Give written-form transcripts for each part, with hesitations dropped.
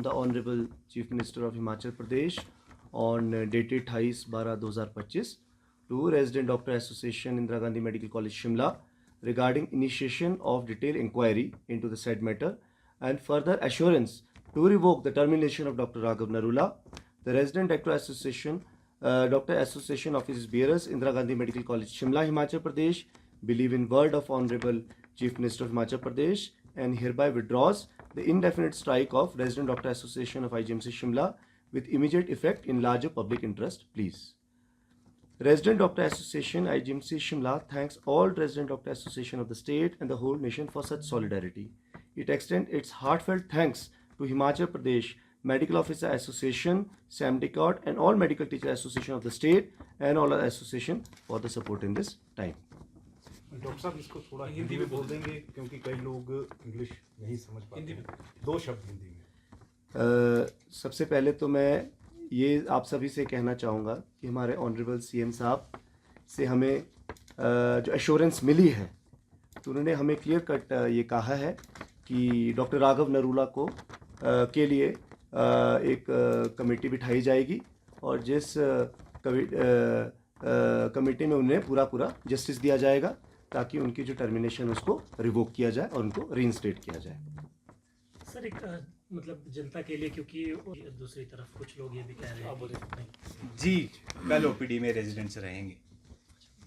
The Honorable Chief Minister of Himachal Pradesh on dated 28/12/2025 to Resident Doctor Association Indira Gandhi Medical College Shimla regarding initiation of detailed inquiry into the said matter and further assurance to revoke the termination of Dr. Raghav Narula, the Resident Doctor Association Office Bearers Indira Gandhi Medical College Shimla, Himachal Pradesh, believe in word of Honorable Chief Minister of Himachal Pradesh and hereby withdraws the indefinite strike of Resident Doctor Association of IGMC Shimla with immediate effect in larger public interest. Please. Resident Doctor Association IGMC Shimla thanks all Resident Doctor Association of the state and the whole nation for such solidarity. It extends its heartfelt thanks to Himachal Pradesh Medical Officer Association, SAMDICOT and all Medical Teacher Association of the state and all other association for the support in this time. Doctor साहब इसको थोड़ा हिंदी में बोल देंगे क्योंकि कई लोग English नहीं समझ पाते हैं। दो शब्द हिंदी में। सबसे पहले तो मैं ये आप सभी से कहना चाहूँगा कि हमारे ऑनरेबल सीएम साहब से हमें जो एश्योरेंस मिली है तो उन्होंने हमें क्लियर कट ये कहा है कि डॉक्टर राघव नरूला को के लिए एक कमेटी बिठाई जाएगी और जिस कमेटी में उन्हें पूरा जस्टिस दिया जाएगा ताकि उनकी जो टर्मिनेशन उसको रिवोक किया जाए और उनको रीइंस्टेट किया जाए। सर एक मतलब जनता के लिए, क्योंकि दूसरी तरफ कुछ लोग ये भी कह रहे हैं जी कल ओपीडी में रेजिडेंट्स रहेंगे।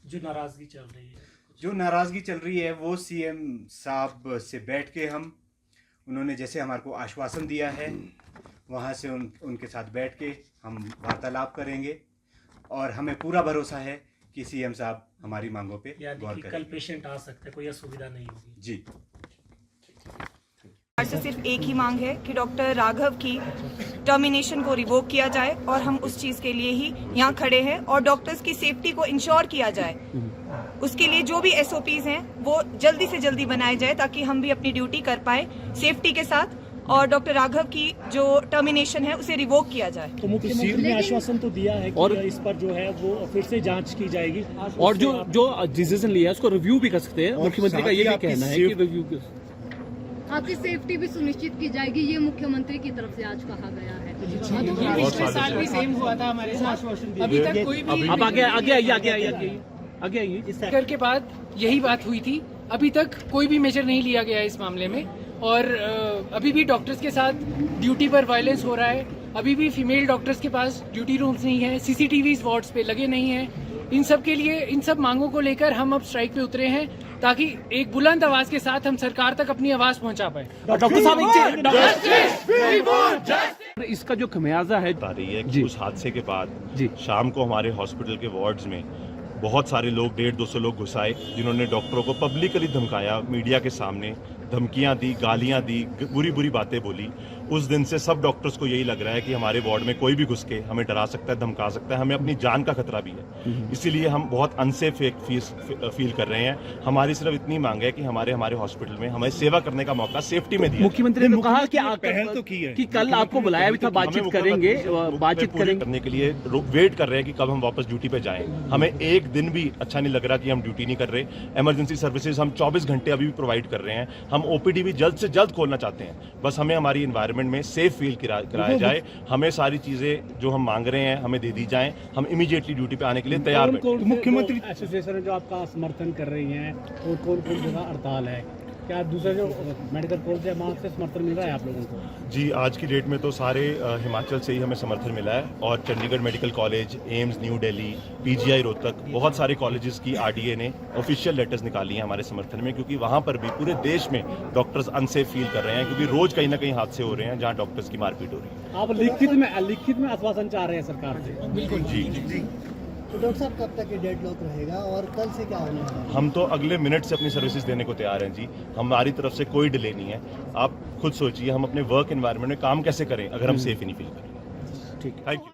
जो नाराजगी चल रही है वो सीएम साहब से बैठ के उन्होंने जैसे हमारे को आश्वासन दिया है वहाँ से उनके साथ बैठ के हम वार्तालाप करेंगे और हमें पूरा भरोसा है कि सीएम साहब हमारी मांगों पे गौर करेंगे। कल पेशेंट आ सकते हैं, कोई असुविधा नहीं होगी जी। से सिर्फ एक ही मांग है कि डॉक्टर राघव की टर्मिनेशन को रिवोक किया जाए और हम उस चीज के लिए ही यहाँ खड़े हैं और डॉक्टर्स की सेफ्टी को इंश्योर किया जाए। उसके लिए जो भी एसओपीज हैं वो जल्दी से जल्दी बनाए जाए ताकि हम भी अपनी ड्यूटी कर पाए सेफ्टी के साथ और डॉक्टर राघव की जो टर्मिनेशन है उसे रिवोक किया जाए। तो मुख्यमंत्री ने आश्वासन तो दिया है कि और इस पर जो है वो फिर से जांच की जाएगी और जो डिसीजन लिया है उसको रिव्यू भी कर सकते हैं। मुख्यमंत्री का ये भी कहना है कि रिव्यू आपकी सेफ्टी भी सुनिश्चित की जाएगी, ये मुख्यमंत्री की तरफ से आज कहा गया है। पिछले साल भी सेम हुआ था हमारे साथ, अभी तक कोई भी अब आगे आइए इस कर के बाद यही बात हुई थी। अभी तक कोई भी मेजर नहीं लिया गया इस मामले में और अभी भी डॉक्टर्स के साथ ड्यूटी पर वायलेंस हो रहा है। अभी भी फीमेल डॉक्टर्स के पास ड्यूटी रूम्स नहीं है, सीसीटीवी वार्ड्स पे लगे नहीं हैं। इन सब के लिए, इन सब मांगों को लेकर हम अब स्ट्राइक पे उतरे हैं ताकि एक बुलंद आवाज के साथ हम सरकार तक अपनी आवाज पहुंचा पाए। डॉक्टर साहब इसका जो खमियाजा है बता रही है कि उस हादसे के बाद शाम को हमारे हॉस्पिटल के वार्ड्स में बहुत सारे लोग 150-200 लोग घुस आए जिन्होंने डॉक्टरों को पब्लिकली धमकाया, मीडिया के सामने धमकियां दी, गालियां दी, बुरी बातें बोली। उस दिन से सब डॉक्टर्स को यही लग रहा है कि हमारे वार्ड में कोई भी घुस के हमें डरा सकता है, धमका सकता है, हमें अपनी जान का खतरा भी है। इसीलिए हम बहुत अनसेफ फील कर रहे हैं। हमारी सिर्फ इतनी मांग है कि हमारे हॉस्पिटल में हमें सेवा करने का मौका सेफ्टी में दिया। मुख्यमंत्री ने कहा कि कल आपको बुलाया भी था, बातचीत करेंगे करने के लिए वेट कर रहे हैं कि कब हम वापस ड्यूटी पे जाएं। हमें एक दिन भी अच्छा नहीं लग रहा कि हम ड्यूटी नहीं कर रहे। इमरजेंसी सर्विसेज हम 24 घंटे अभी भी प्रोवाइड कर रहे हैं। हम ओपीडी भी जल्द से जल्द खोलना चाहते हैं। बस हमें हमारी एनवायरनमेंट में सेफ फील कराया जाए। हमें सारी चीजें जो हम मांग रहे हैं हमें दे दी जाएं। हम इमीडिएटली ड्यूटी पे आने के लिए तैयार हैं। मुख्यमंत्री एसोसिएशन जो आपका समर्थन कर रही हैं और कौन जगह हड़ताल है, क्या दूसरे जो मेडिकल कॉलेज है वहाँ से समर्थन मिल रहा है आप लोगों को? जी आज की डेट में तो सारे हिमाचल से ही हमें समर्थन मिला है और Chandigarh medical college, AIIMS new Delhi, PGI Rohtak, बहुत सारे कॉलेजेस की आरडीए ने ऑफिशियल लेटर्स निकाली हैं हमारे समर्थन में, क्योंकि वहाँ पर भी पूरे देश में डॉक्टर्स अनसेफ फील कर रहे हैं क्योंकि रोज कहीं ना कहीं हादसे हो रहे हैं जहाँ डॉक्टर्स की मारपीट हो रही है। आप लिखित में आश्वासन चाह रहे हैं सरकार से? बिल्कुल जी। तो डॉक्टर साहब कब तक ये डेडलॉक रहेगा और कल से क्या होने वाला है? हम तो अगले मिनट से अपनी सर्विसेज देने को तैयार हैं जी। हमारी तरफ से कोई डिले नहीं है। आप खुद सोचिए हम अपने वर्क एनवायरनमेंट में काम कैसे करें अगर हम सेफ ही नहीं फील करें। ठीक, थैंक यू।